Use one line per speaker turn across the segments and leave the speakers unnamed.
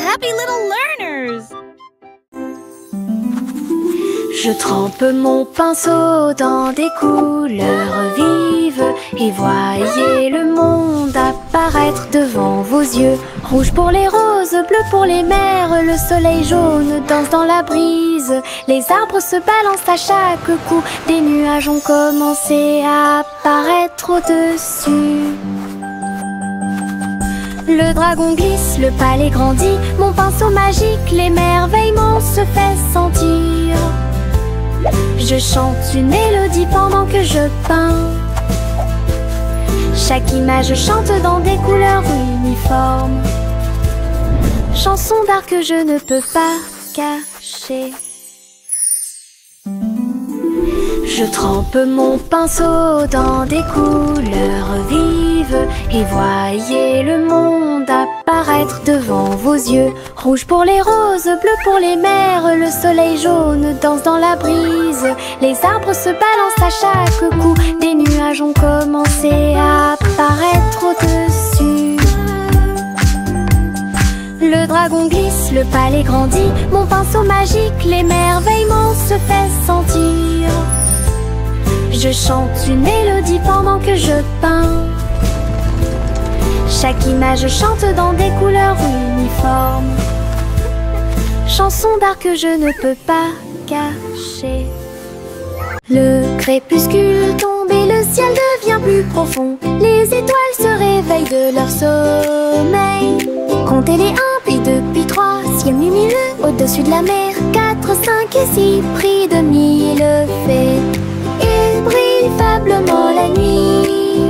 happy little learners!
Je trempe mon pinceau dans des couleurs vives et voyez le monde apparaître devant vos yeux. Rouge pour les roses, bleu pour les mers, le soleil jaune danse dans la brise. Les arbres se balancent à chaque coup, des nuages ont commencé à apparaître au-dessus. Le dragon glisse, le palais grandit, mon pinceau magique, l'émerveillement se fait sentir. Je chante une mélodie pendant que je peins. Chaque image chante dans des couleurs uniformes. Chanson d'art que je ne peux pas cacher. Je trempe mon pinceau dans des couleurs vives et voyez le monde apparaître devant vos yeux. Rouge pour les roses, bleu pour les mers, le soleil jaune danse dans la brise. Les arbres se balancent à chaque coup, des nuages ont commencé à apparaître au-dessus. Le dragon glisse, le palais grandit, mon pinceau magique, l'émerveillement se fait sentir. Je chante une mélodie pendant que je peins. Chaque image chante dans des couleurs uniformes. Chanson d'art que je ne peux pas cacher. Le crépuscule tombe et le ciel devient plus profond. Les étoiles se réveillent de leur sommeil. Comptez les 1, puis 2, puis 3, ciel lumineux au-dessus de la mer. 4, 5 et 6, prix de mille fées. Il brille faiblement la nuit.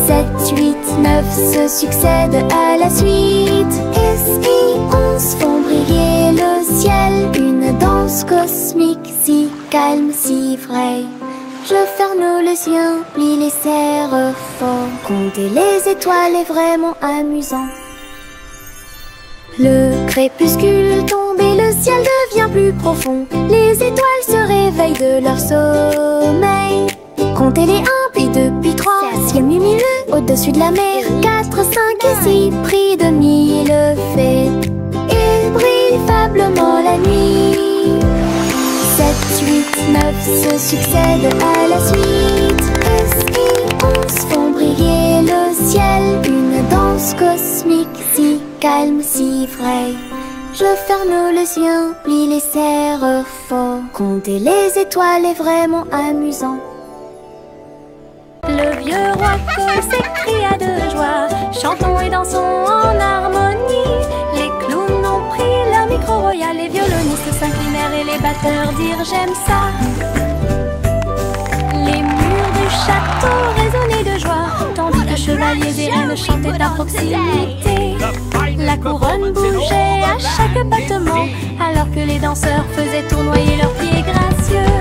7, 8, 9 se succèdent à la suite. S-I-11 font briller le ciel. Une danse cosmique si calme, si vraie. Je ferme les yeux, plie les serre fort. Compter les étoiles est vraiment amusant. Le crépuscule tombe et le ciel devient plus profond. Les étoiles se réveillent de leur sommeil. Comptez les 1, puis 2, puis 3, ciel lumineux au-dessus de la mer. 4, 5 et 6, prix de mille fées. Il brille faiblement la nuit. 7, 8, 9 se succèdent à la suite. S-I-11 font briller le ciel. Une danse cosmique si calme, si vraie. Je ferme les yeux, plie les serre fort. Compter les étoiles est vraiment amusant. Le vieux roi Cole s'écria de joie. Chantons et dansons en harmonie. Les clowns ont pris leur micro royal. Les violonistes s'inclinèrent et les batteurs dirent j'aime ça. Les murs du château résonnaient de joie, tandis que chevaliers et reines chantaient à proximité. La couronne bougeait à chaque battement, alors que les danseurs faisaient tournoyer leurs pieds gracieux.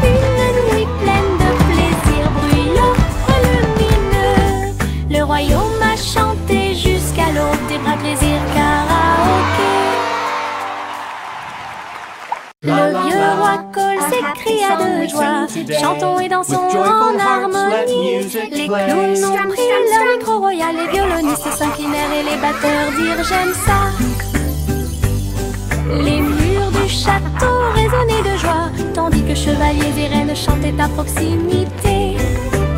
Une nuit pleine de plaisir bruyant, lumineux. Le royaume a chanté jusqu'à l'aube des bras plaisir karaoké. Le vieux roi Cole s'écria de joie. Chantons et dansons en harmonie. Les clowns ont pris leur micro royal. Les violonistes s'inclinèrent et les batteurs dirent j'aime ça. Les murs du château résonnaient de joie, tandis que chevaliers et reines chantaient à proximité.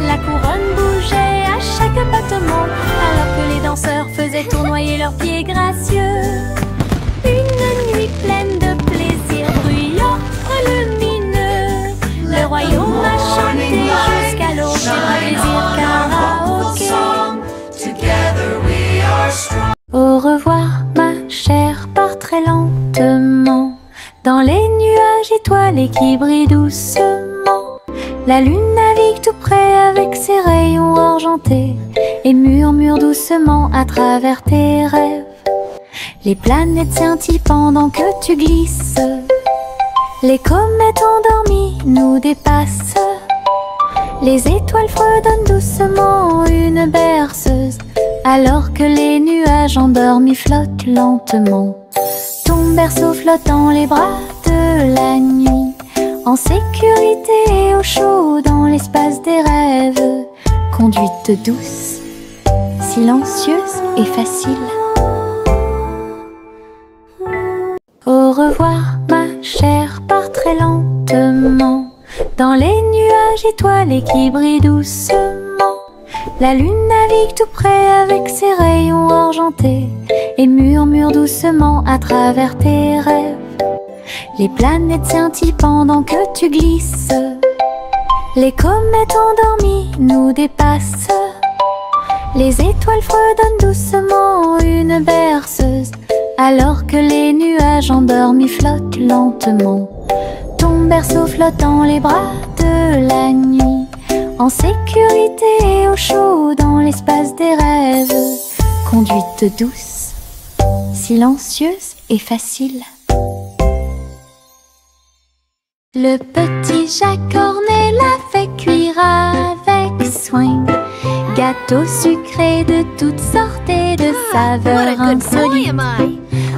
La couronne bougeait à chaque battement, alors que les danseurs faisaient tournoyer leurs pieds gracieux. Une nuit pleine de plaisir bruyant, lumineux. Le royaume a chanté jusqu'à l'aube des bras plaisir karaoké. Au revoir ma chère, pars très lentement dans les nuages étoilés qui brillent doucement. La lune navigue tout près avec ses rayons argentés et murmure doucement à travers tes rêves. Les planètes scintillent pendant que tu glisses. Les comètes endormies nous dépassent. Les étoiles fredonnent doucement une berceuse, alors que les nuages endormis flottent lentement. Ton berceau flotte dans les bras de la nuit, en sécurité et au chaud dans l'espace des rêves. Conduite douce, silencieuse et facile. très lentement. Dans les nuages étoilés qui brillent doucement, la lune navigue tout près avec ses rayons argentés et murmure doucement à travers tes rêves. Les planètes scintillent pendant que tu glisses. Les comètes endormies nous dépassent. Les étoiles fredonnent doucement une berceuse, alors que les nuages endormis flottent lentement. Ton berceau flotte dans les bras de la nuit, en sécurité et au chaud dans l'espace des rêves. Conduite douce, silencieuse et facile. Le petit Jacques Cornet l'a fait cuire avec soin. Gâteaux sucrés de toutes sortes et de saveurs insolites.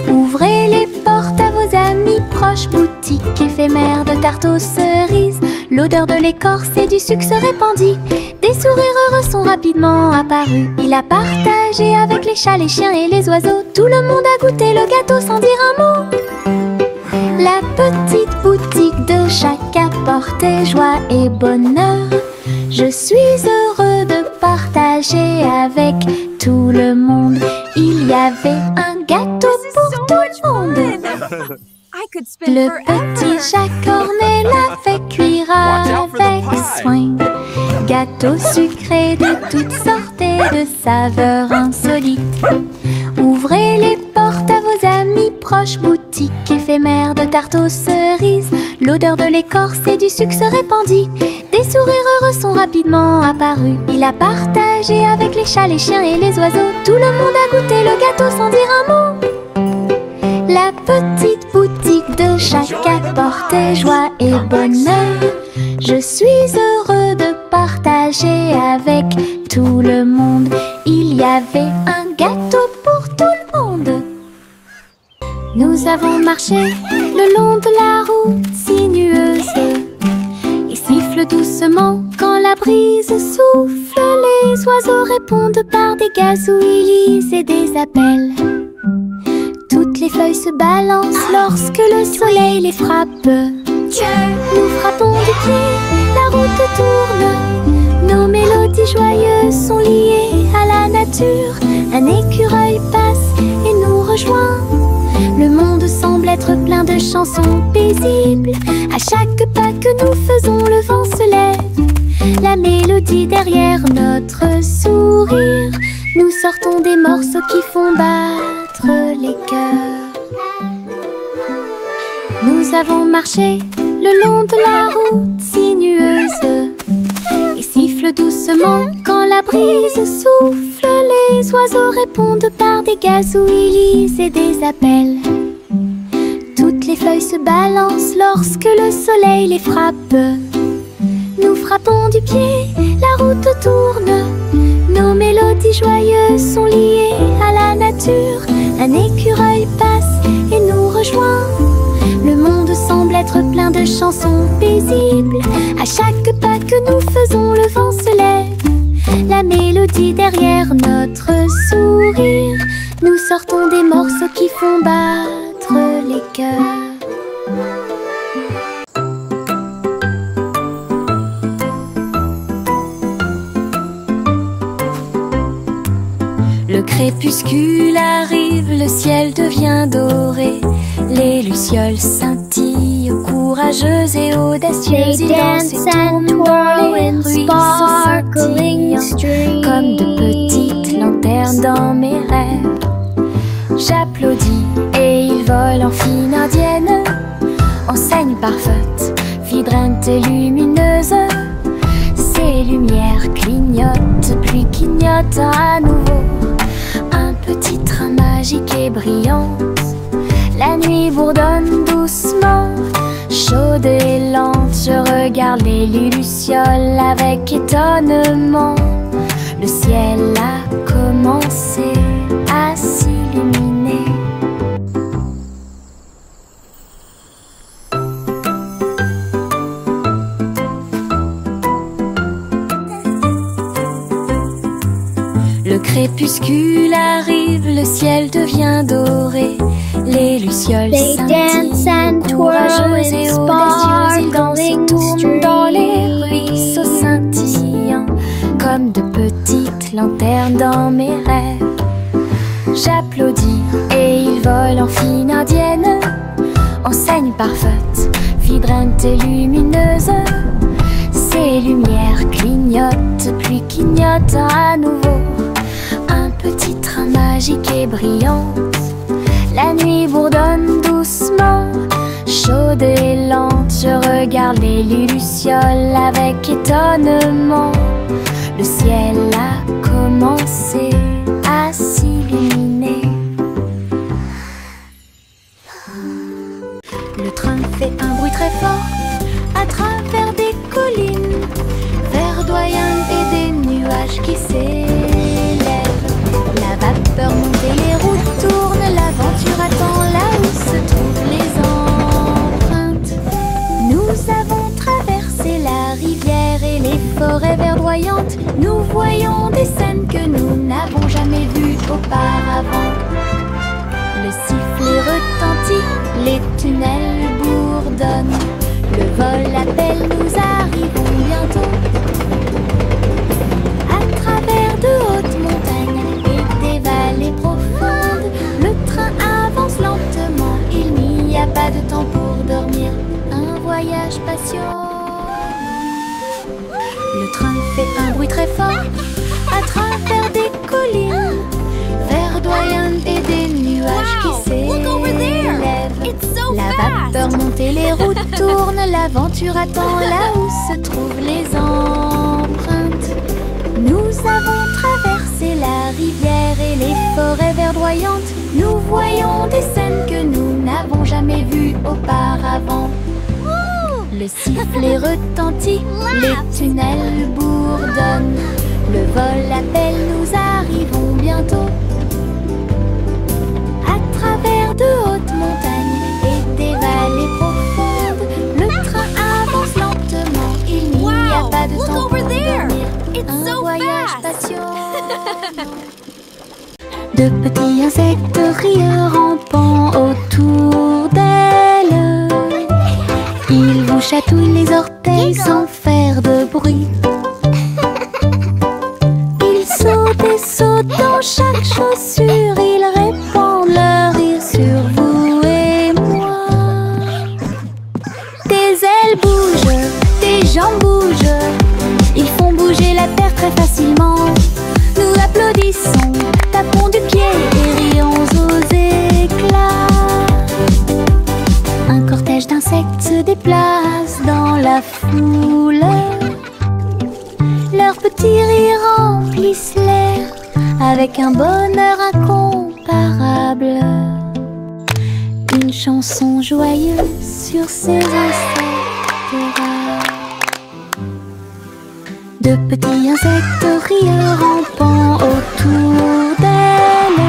Ouvrez les portes à vos amis proches, boutique éphémère de tarte aux cerises. L'odeur de l'écorce et du sucre se répandit. Des sourires heureux sont rapidement apparus. Il a partagé avec les chats, les chiens et les oiseaux. Tout le monde a goûté le gâteau sans dire un mot. La petite boutique de Jacques apportait joie et bonheur. Je suis heureux de partager avec tout le monde. Il y avait un gâteau pour tout le monde. Le petit Jacques Cornet l'a fait cuire avec soin. Gâteau sucré de toutes sortes et de saveurs insolites. Ouvrez les portes à vos amis proches, boutique éphémère de tarte aux cerises. L'odeur de l'écorce et du sucre se répandit. Des sourires heureux sont rapidement apparus. Il a partagé avec les chats, les chiens et les oiseaux. Tout le monde a goûté le gâteau sans dire un mot. La petite boutique de Jacques apportait joie et bonheur. Je suis heureux de partager avec tout le monde. Il y avait un gâteau pour tout le monde. Nous avons marché le long de la route sinueuse et siffle doucement quand la brise souffle. Les oiseaux répondent par des gazouillis et des appels. Toutes les feuilles se balancent lorsque le soleil les frappe. Nous frappons du pied, la route tourne. Nos mélodies joyeuses sont liées à la nature. Un écureuil passe et nous rejoint. Le monde semble être plein de chansons paisibles. À chaque pas que nous faisons, le vent se lève. La mélodie derrière notre sourire. Nous sortons des morceaux qui font battre les cœurs. Nous avons marché le long de la route sinueuse et siffle doucement quand la brise souffle. Les oiseaux répondent par des gazouillis et des appels. Toutes les feuilles se balancent lorsque le soleil les frappe. Nous frappons du pied, la route tourne. Nos mélodies joyeuses sont liées à la nature. Un écureuil passe et nous rejoint. Le monde semble être plein de chansons paisibles. À chaque pas que nous faisons, le vent se lève. La mélodie derrière notre sourire. Nous sortons des morceaux qui font battre les cœurs. Le crépuscule arrive, le ciel devient doré. Les lucioles scintillent, courageuses et audacieuses. Ils dansent et tournent les ruisseaux scintillants comme de petites lanternes dans mes rêves. J'applaudis et ils volent en fine indienne. Enseigne parfaite, vibrante et lumineuse. Ces lumières clignotent, puis clignotent à nouveau. Un petit train magique et brillante. La nuit bourdonne doucement, chaude et lente. Je regarde les lucioles avec étonnement. Le ciel a commencé à s'illuminer. Le crépuscule crépuscule arrive, le ciel devient doré. Les lucioles scintillent, courageuses et audacieuses, ils dansent et tournent dans les ruisseaux scintillants, comme de petites lanternes dans mes rêves. J'applaudis et ils volent en file indienne, enseigne parfaite, vibrante et lumineuse. Ces lumières clignotent, puis clignotent à nouveau. Un petit train magique et brillant. La nuit bourdonne doucement, chaude et lente. Je regarde les lucioles avec étonnement. Le ciel a commencé à s'illuminer. Le train fait un bruit très fort à travers des collines verdoyantes et des nuages qui s'élèvent. La vapeur monte et les roues tournent, l'aventure attend là où se trouvent les empreintes. Nous avons traversé la rivière et les forêts verdoyantes. Nous voyons des scènes que nous n'avons jamais vues auparavant. Le sifflet retentit, les tunnels bourdonnent. Le vol appelle, nous arrivons bientôt. À travers de hautes montagnes et des vallées profondes, le train avance lentement. Il n'y a pas de temps pour dormir, un voyage patient. Le train fait un bruit très fort à travers des collines verdoyantes et des nuages qui s'élèvent. La vapeur monte et les roues tournent, l'aventure attend là où se trouvent les empreintes. Nous avons traversé la rivière et les forêts verdoyantes. Nous voyons des scènes que nous n'avons jamais vues auparavant. Le sifflet retentit, les tunnels bourdonnent. Le vol appelle, nous arrivons bientôt. À travers de hautes montagnes et des vallées profondes, le train avance lentement. Il n'y a pas de temps pour dormir, un voyage patient. De petits insectes rieurs rampant autour d'elle, ils vous chatouillent les orteils sans faire de bruit. Ils sautent et sautent dans chaque chaussure, ils répandent leur rire sur vous et moi. Tes ailes bougent, tes jambes bougent, ils font bouger la terre très facilement. Nous applaudissons, tapons du pied et rions aux éclats. Un cortège d'insectes se déplace dans la foule. Leurs petits rires remplissent l'air avec un bonheur incomparable. Une chanson joyeuse sur ces insectes rares. De petits insectes rieurs rampant autour d'elle,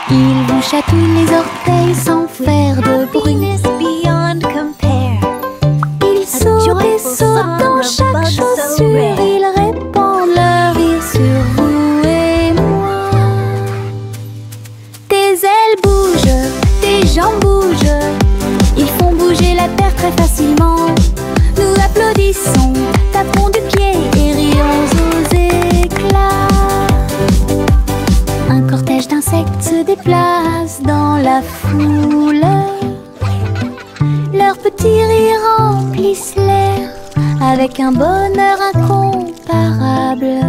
ils vous chatouillent les orteils sans faire de bruit. Ils sautent et sautent dans chaque chaussure, ils répandent leur rire sur vous et moi. Tes ailes bougent, tes jambes bougent, ils font bouger la terre très facilement. Nous applaudissons, tapons du pied et rions aux éclats. Un cortège d'insectes se déplace dans la foule. Leurs petits rires remplissent l'air avec un bonheur incomparable.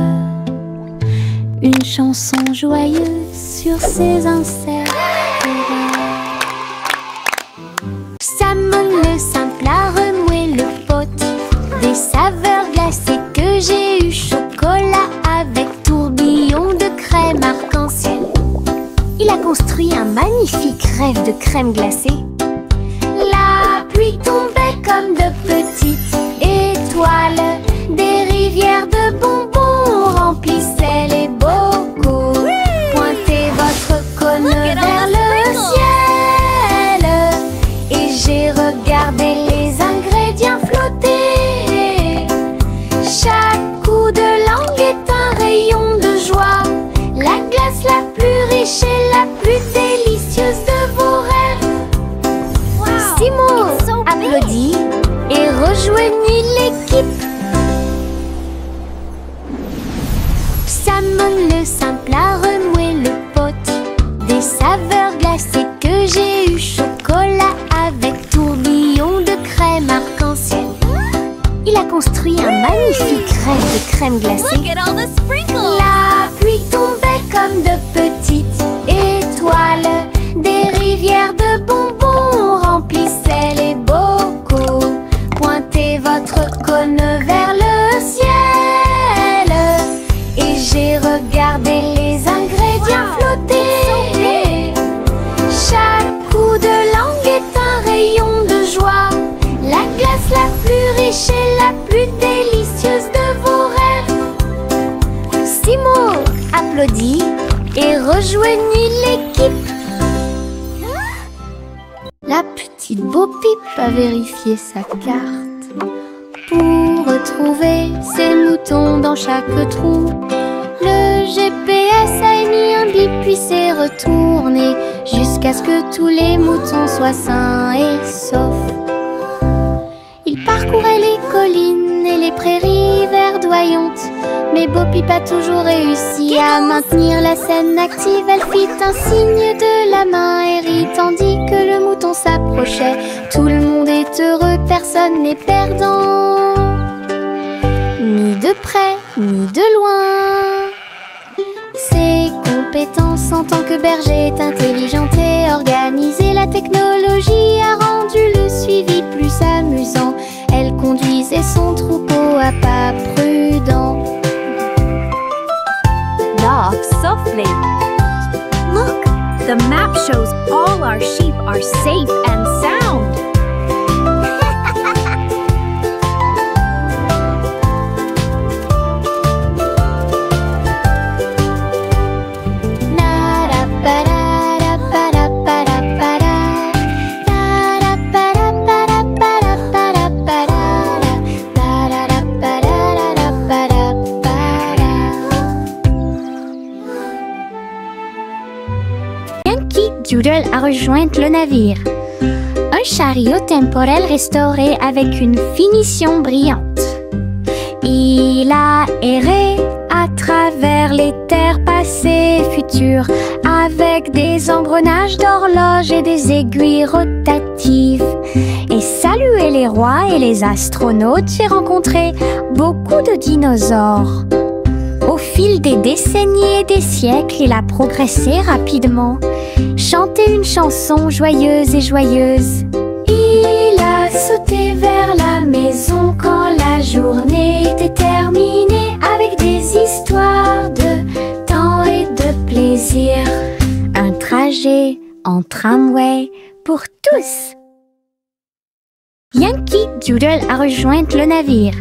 Une chanson joyeuse sur ces insectes rares. Salmon le simple a remué le pot des saveurs glacées que j'ai eu. Chocolat avec tourbillon de crème arc-en-ciel. Il a construit un magnifique rêve de crème glacée. La pluie tombait comme de petites étoiles. Des rivières de bonbons remplissaient les bocaux. Pointez votre cône vers le ciel et j'ai regardé les ingrédients flotter. Chaque coup de langue est un rayon de joie. La que j'ai eu chocolat avec tourbillon de crème arc-en-ciel. Il a construit un magnifique rêve de crème glacée. La pluie tombait comme de petites étoiles. Des rivières de bonbons remplissaient les bocaux. Pointez votre cône vers le ciel et j'ai regardé les ingrédients flotter. Chaque coup de langue est un rayon de joie. La glace la plus riche et la plus délicieuse de vos rêves. Simo applaudit et rejoignit l'équipe. La petite Bo Peep a vérifié sa carte pour retrouver ses moutons dans chaque trou. Le GPS a émis un bip puis s'est retourné jusqu'à ce que tous les moutons soient sains et saufs. Il parcourait les collines et les prairies verdoyantes, mais Bo Peep a toujours réussi à maintenir la scène active. Elle fit un signe de la main et rit tandis que le mouton s'approchait. Tout le monde est heureux, personne n'est perdant, ni de près, ni de loin. Ses compétences en tant que berger est intelligente et organisée. La technologie a rendu le suivi plus amusant. Elle conduisait son troupeau à pas prudents.
Walk softly. Look, the map shows all our sheep are safe and sound.
Doodle a rejoint le navire. Un chariot temporel restauré avec une finition brillante. Il a erré à travers les terres passées et futures, avec des engrenages d'horloge et des aiguilles rotatives. Et salué les rois et les astronautes, j'ai rencontré beaucoup de dinosaures. Au fil des décennies et des siècles, il a progressé rapidement, chanté une chanson joyeuse et joyeuse. Il a sauté vers la maison quand la journée était terminée, avec des histoires de temps et de plaisir. Un trajet en tramway pour tous. Yankee Doodle a rejoint le navire.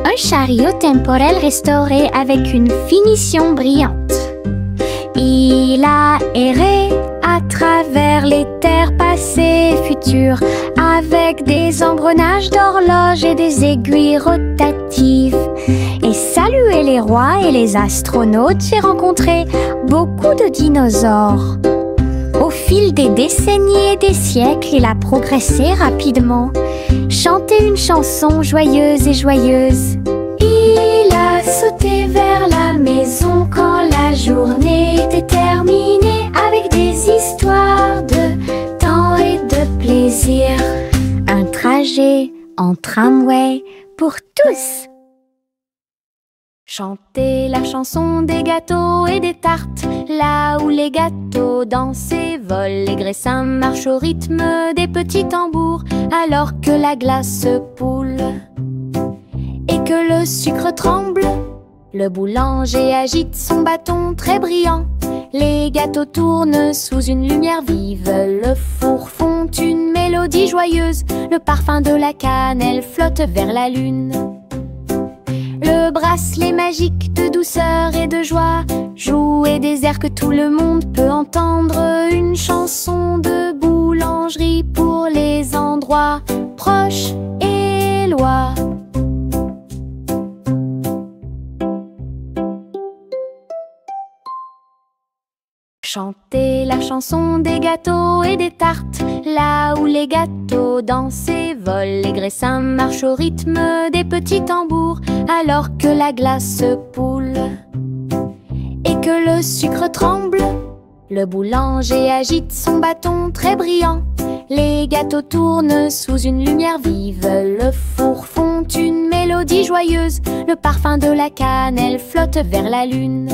Un chariot temporel restauré avec une finition brillante. Il a erré à travers les terres passées et futures, avec des engrenages d'horloge et des aiguilles rotatives. Et salué les rois et les astronautes, j'ai rencontré beaucoup de dinosaures. Au fil des décennies et des siècles, il a progressé rapidement, chanté une chanson joyeuse et joyeuse. Il a sauté vers la maison quand la journée était terminée, avec des histoires de temps et de plaisir. Un trajet en tramway pour tous. Chantez la chanson des gâteaux et des tartes, là où les gâteaux dansent et volent. Les graissins marchent au rythme des petits tambours, alors que la glace poule et que le sucre tremble. Le boulanger agite son bâton très brillant. Les gâteaux tournent sous une lumière vive. Le four fond une mélodie joyeuse. Le parfum de la cannelle flotte vers la lune. Le bracelet magique de douceur et de joie jouer des airs que tout le monde peut entendre. Une chanson de boulangerie pour les endroits proches et loin. Chantez la chanson des gâteaux et des tartes, là où les gâteaux dansent et volent. Les graissins marchent au rythme des petits tambours, alors que la glace poule et que le sucre tremble. Le boulanger agite son bâton très brillant. Les gâteaux tournent sous une lumière vive. Le four fond une mélodie joyeuse. Le parfum de la cannelle flotte vers la lune.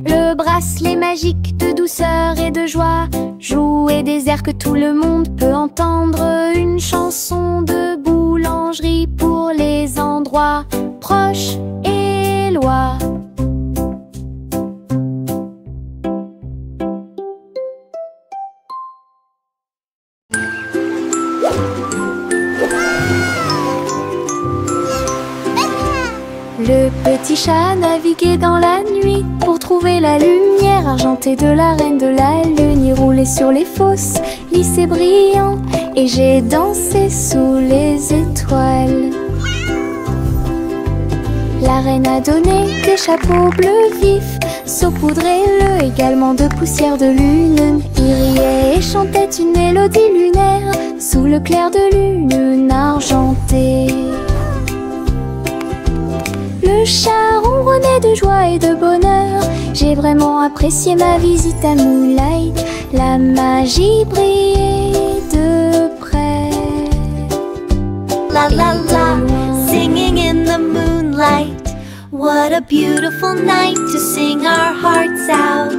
Le bracelet magique de douceur et de joie jouer des airs que tout le monde peut entendre. Une chanson de boulangerie pour les endroits proches et loin. Le petit chat naviguait dans la nuit pour trouver la lumière argentée de la reine de la lune. Il roulait sur les fosses, lisse et brillant, et j'ai dansé sous les étoiles. La reine a donné des chapeaux bleus vifs, saupoudrez-le également de poussière de lune. Il riait et chantait une mélodie lunaire sous le clair de lune argentée. Le chat ronronnait de joie et de bonheur. J'ai vraiment apprécié ma visite à Moonlight. La magie brillait de près.
La la la, singing in the moonlight. What a beautiful night to sing our hearts out.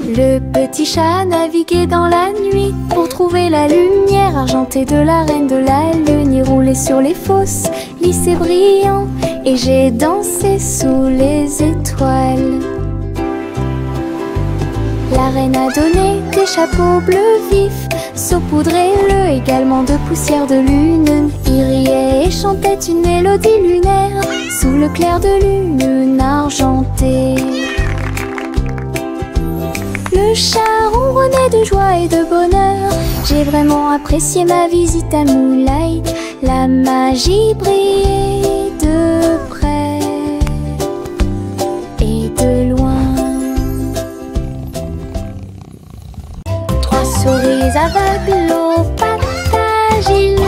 Le petit chat naviguait dans la nuit pour trouver la lumière argentée de la reine de la lune. Il roulait sur les fosses, lisse et brillant, et j'ai dansé sous les étoiles. La reine a donné des chapeaux bleus vifs, saupoudrez-le également de poussière de lune. Il riait et chantait une mélodie lunaire sous le clair de lune argentée. Le chat ronronnait de joie et de bonheur. J'ai vraiment apprécié ma visite à Moonlight. La magie brillait de près et de loin. Trois souris aveugles aux pattes agiles,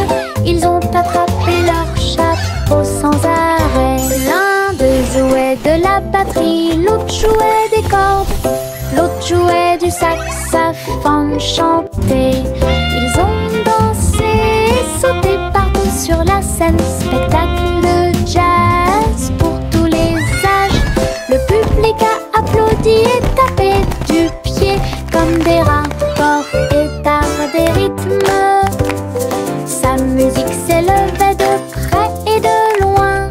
ils ont attrapé leur chapeau sans arrêt. L'un d'eux jouait de la batterie, l'autre jouait des cordes, l'autre jouait du saxophone chanté. Ils ont dansé et sauté partout sur la scène. Spectacle de jazz pour tous les âges. Le public a applaudi et tapé du pied comme des rapports et d'art des rythmes. Sa musique s'élevait de près et de loin.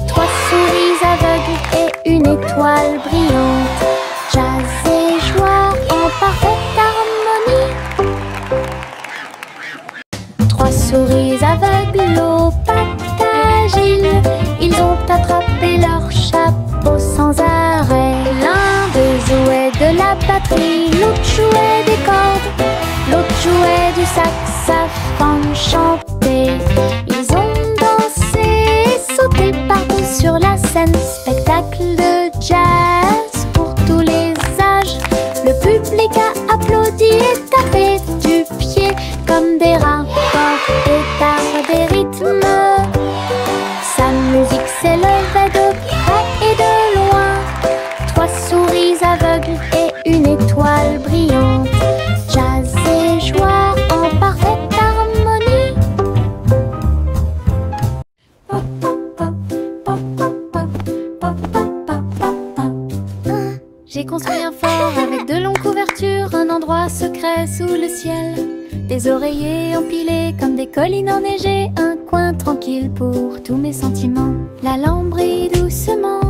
Trois souris aveugles et une étoile brillante. Jazz et joie en parfaite harmonie. Trois souris aveugles aux pattes agiles, ils ont attrapé leur chapeau sans arrêt. L'un d'eux jouait de la batterie, l'autre jouait des cordes, l'autre jouait du saxophone chanté. Ils ont dansé et sauté partout sur la scène. Spectacle de jazz pour tous les âges. Le public a applaudi et tapé du pied comme des rapports et d'art des rythmes. Sa musique s'élevait de près et de loin. Trois souris aveugles et une étoile brillante. Jazz et joie en parfaite harmonie. J'ai construit un fort avec de longues couvertures, un endroit secret sous le ciel. Des oreillers empilés comme des collines enneigées, un coin tranquille pour tous mes sentiments. La lampe brille doucement,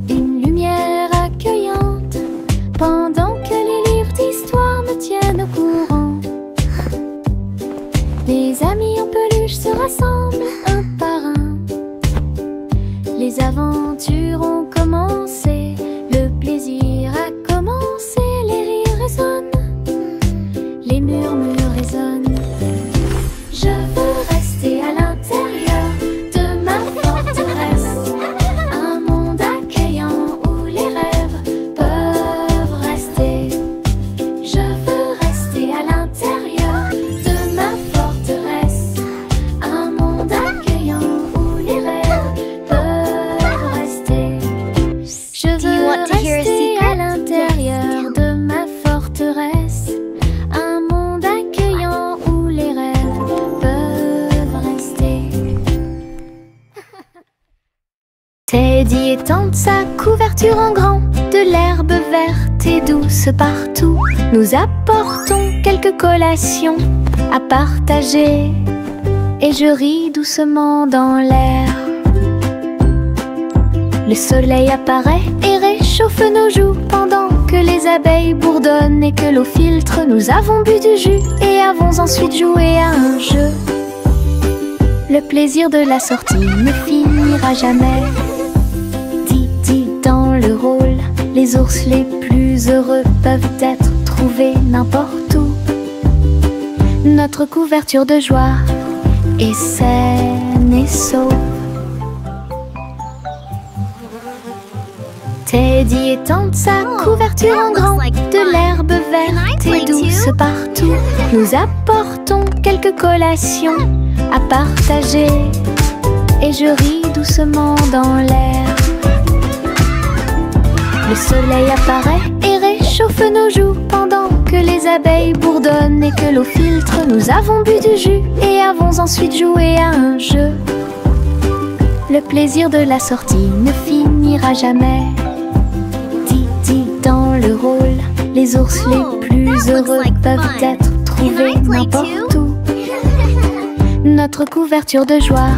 une lumière accueillante, pendant que les livres d'histoire me tiennent au courant. Les amis en peluche se rassemblent un par un. Les aventures ont commencé, le plaisir a commencé, les rires résonnent, les murmures résonnent. Je veux rester à l'intérieur de ma forteresse. Teddy étend sa couverture en grand, de l'herbe verte et douce partout. Nous apportons quelques collations à partager, et je ris doucement dans l'air. Le soleil apparaît et réchauffe nos joues pendant que les abeilles bourdonnent et que l'eau filtre. Nous avons bu du jus et avons ensuite joué à un jeu. Le plaisir de la sortie ne finira jamais. Didi dans le rôle, les ours les plus heureux peuvent être trouvés n'importe où. Notre couverture de joie est saine et sauve. Teddy étend sa couverture en grand, de l'herbe verte et douce partout. Nous apportons quelques collations à partager, et je ris doucement dans l'air. Le soleil apparaît et réchauffe nos joues pendant que les abeilles bourdonnent et que l'eau filtre. Nous avons bu du jus et avons ensuite joué à un jeu. Le plaisir de la sortie ne finira jamais. Didi dans le rôle, les ours les plus heureux peuvent être trouvés n'importe où. Notre couverture de joie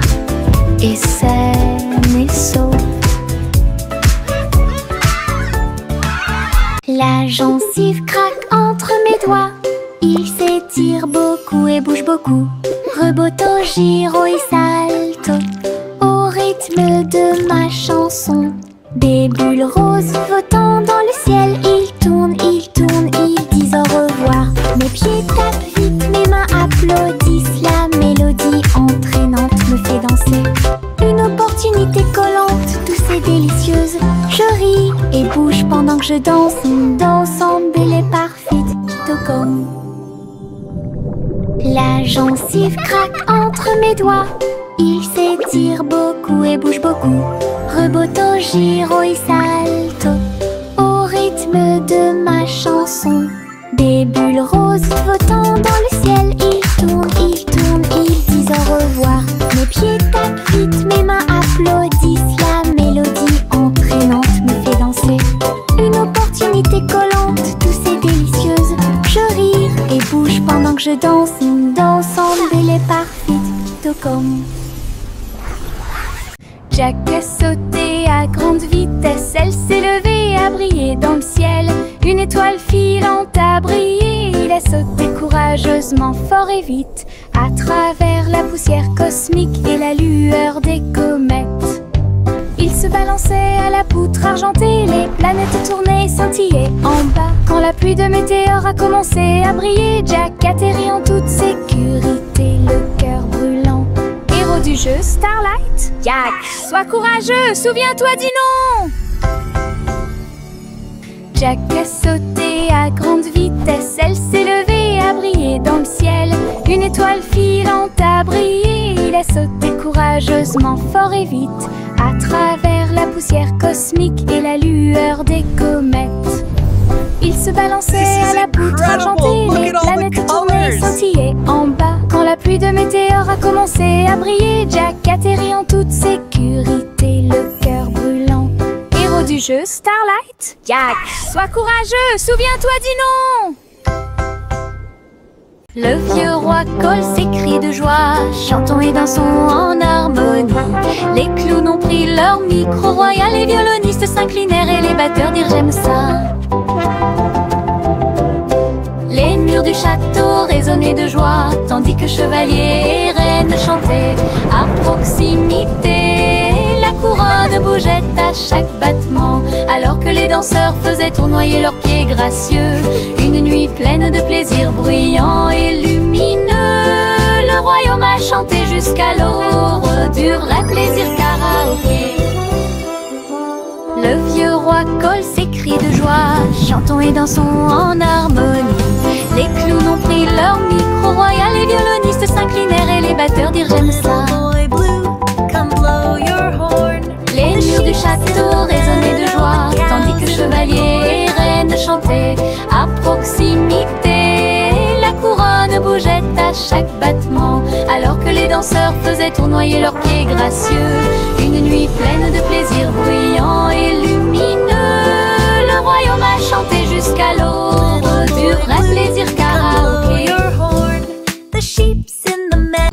est saine et sauve. La gencive craque entre mes doigts, il s'étire beaucoup et bouge beaucoup. Reboto, giro et salto au rythme de ma chanson. Des bulles roses flottant dans le ciel, ils tournent, ils disent au revoir. Mes pieds tapent vite, mes mains applaudissent, la mélodie entraînante me fait danser. Une opportunité collante, douce et délicieuse. Je ris et bouge pendant que je danse, dansant belle et parfaite, tout comme. La gencive craque entre mes doigts, il s'étire beaucoup et bouge beaucoup. Reboto, giro et salto au rythme de ma chanson. Des bulles roses flottant dans le ciel, ils tournent, ils disent au revoir. Mes pieds tapent vite, mes mains applaudissent, la mélodie entraînante me fait danser. Une opportunité collante, douce et délicieuse. Je ris et bouge pendant que je danse, dansant belle et parfaite, tout comme. Jack a sauté à grande vitesse, elle s'est levée à briller dans le ciel. Une étoile filante a brillé, il a sauté courageusement, fort et vite, à travers la poussière cosmique et la lueur des comètes. Il se balançait à la poutre argentée, les planètes tournaient et scintillaient en bas. Quand la pluie de météores a commencé à briller, Jack atterrit en toute sécurité, le cœur brûlant. Héros du jeu Starlight, Jack, sois courageux, souviens-toi du nom. Jack a sauté à grande vitesse, elle s'est levée à briller dans le ciel. Une étoile filante a brillé, il a sauté courageusement, fort et vite, à travers la poussière cosmique et la lueur des comètes. Il se balançait à la poutre argentée, les planètes tournaient et scintillaient en bas. Quand la pluie de météores a commencé à briller, Jack atterrit en toute sécurité, le cœur brûlant. Héros du jeu Starlight, Jack, sois courageux, souviens-toi du nom. Le vieux roi Cole s'écrie de joie, chantons et dansons en harmonie. Les clowns ont pris leur micro royal, les violonistes s'inclinèrent et les batteurs dirent j'aime ça. Les murs du château résonnaient de joie, tandis que chevaliers et reines chantaient à proximité. La couronne bougeait à chaque battement, alors que les danseurs faisaient tournoyer leurs pieds gracieux. Une nuit pleine de plaisir bruyant et lumineux, le royaume a chanté jusqu'à l'aube du vrai plaisir karaoké. Le vieux roi Cole s'écrie de joie, chantons et dansons en harmonie. Les clowns ont pris leur micro royal, les violonistes s'inclinèrent et les batteurs dirent j'aime ça. Les murs du château résonnaient de joie, tandis que chevaliers et reines chantaient à proximité. La couronne bougeait à chaque battement, alors que les danseurs faisaient tournoyer leurs pieds gracieux. Une nuit pleine de plaisir bruyant et lumineux. Le royaume a chanté jusqu'à l'aube du vrai plaisir karaoké.
Your horn, the sheep's in the meadow.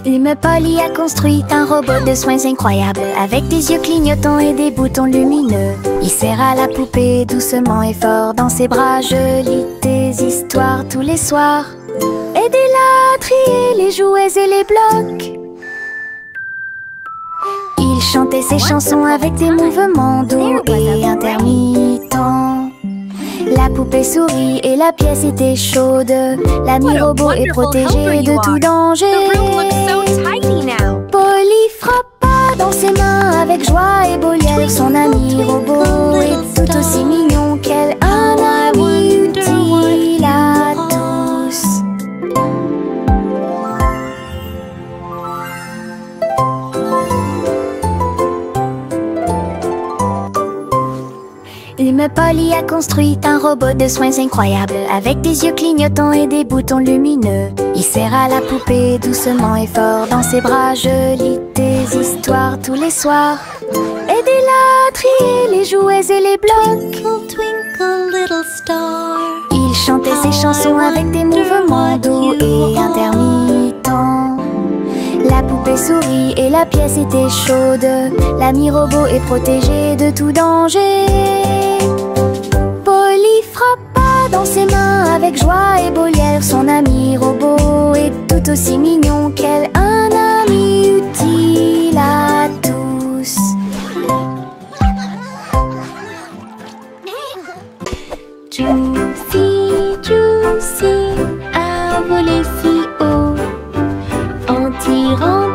Lime Polly a construit un robot de soins incroyable, avec des yeux clignotants et des boutons lumineux. Il serra la poupée doucement et fort dans ses bras. Je lis tes histoires tous les soirs. Aidez-la à trier les jouets et les blocs. Il chantait ses chansons avec des mouvements doux et intermittents. La poupée sourit et la pièce était chaude. L'ami robot est protégé de tout danger. Polly frappa dans ses mains avec joie et Boliel. Son ami robot est tout aussi mignon qu'elle. Un ami utile à tous. Lime Polly a construit un robot de soins incroyable, avec des yeux clignotants et des boutons lumineux. Il serra la poupée doucement et fort dans ses bras. Je lis tes histoires tous les soirs. Aidez-la à trier les jouets et les blocs.
Twinkle, twinkle, little star.
Il chantait ses chansons avec des mouvements doux et intermittents. La poupée sourit et la pièce était chaude. L'ami robot est protégé de tout danger. Polly frappa dans ses mains avec joie et Boliel. Son ami robot est tout aussi mignon qu'elle. Un ami utile à tous.
Juicy, Juicy a volé si haut en tirant